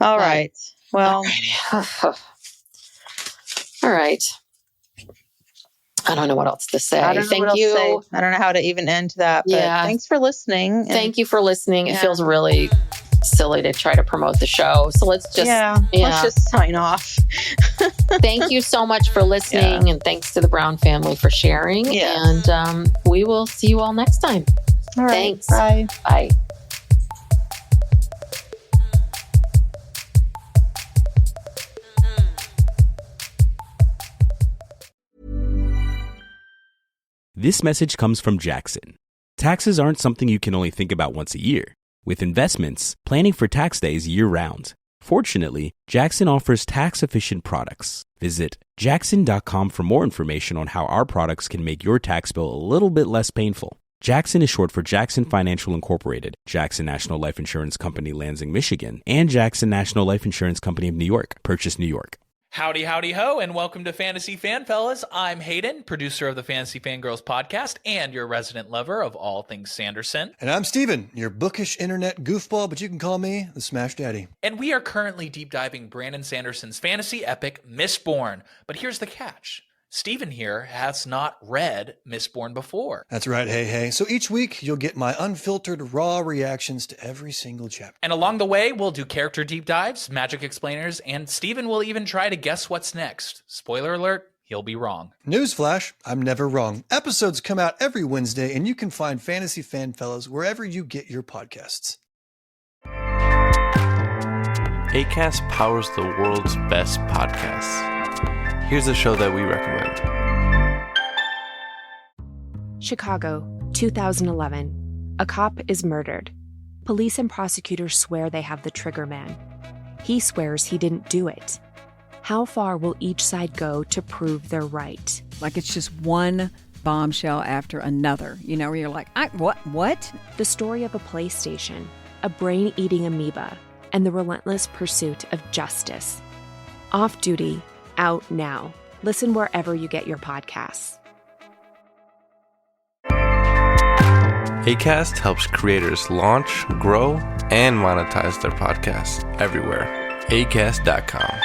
All right. Well, all right. I don't know what else to say. Thank you. I don't know how to even end that, but thanks for listening. Thank you for listening. It feels really silly to try to promote the show. So let's just, let's just sign off. Thank you so much for listening. And thanks to the Brown family for sharing. And we will see you all next time. All right. Thanks. Bye. Bye. This message comes from Jackson. Taxes aren't something you can only think about once a year. With investments, planning for tax day is year-round. Fortunately, Jackson offers tax-efficient products. Visit jackson.com for more information on how our products can make your tax bill a little bit less painful. Jackson is short for Jackson Financial Incorporated, Jackson National Life Insurance Company, Lansing, Michigan, and Jackson National Life Insurance Company of New York, Purchase, New York. Howdy, howdy, ho, and welcome to Fantasy Fan Fellas. I'm Hayden, producer of the Fantasy Fangirls podcast and your resident lover of all things Sanderson. And I'm Steven, your bookish internet goofball, but you can call me the Smash Daddy. And we are currently deep diving Brandon Sanderson's fantasy epic, Mistborn. But here's the catch. Steven here has not read Mistborn before. That's right, hey. So each week, you'll get my unfiltered, raw reactions to every single chapter. And along the way, we'll do character deep dives, magic explainers, and Steven will even try to guess what's next. Spoiler alert, he'll be wrong. Newsflash, I'm never wrong. Episodes come out every Wednesday, and you can find Fantasy Fan Fellas wherever you get your podcasts. Acast powers the world's best podcasts. Here's a show that we recommend. Chicago, 2011. A cop is murdered. Police and prosecutors swear they have the trigger man. He swears he didn't do it. How far will each side go to prove they're right? Like it's just one bombshell after another, where you're like, what? The story of a PlayStation, a brain-eating amoeba, and the relentless pursuit of justice. Off Duty, out now. Listen wherever you get your podcasts. Acast helps creators launch, grow, and monetize their podcasts everywhere. Acast.com.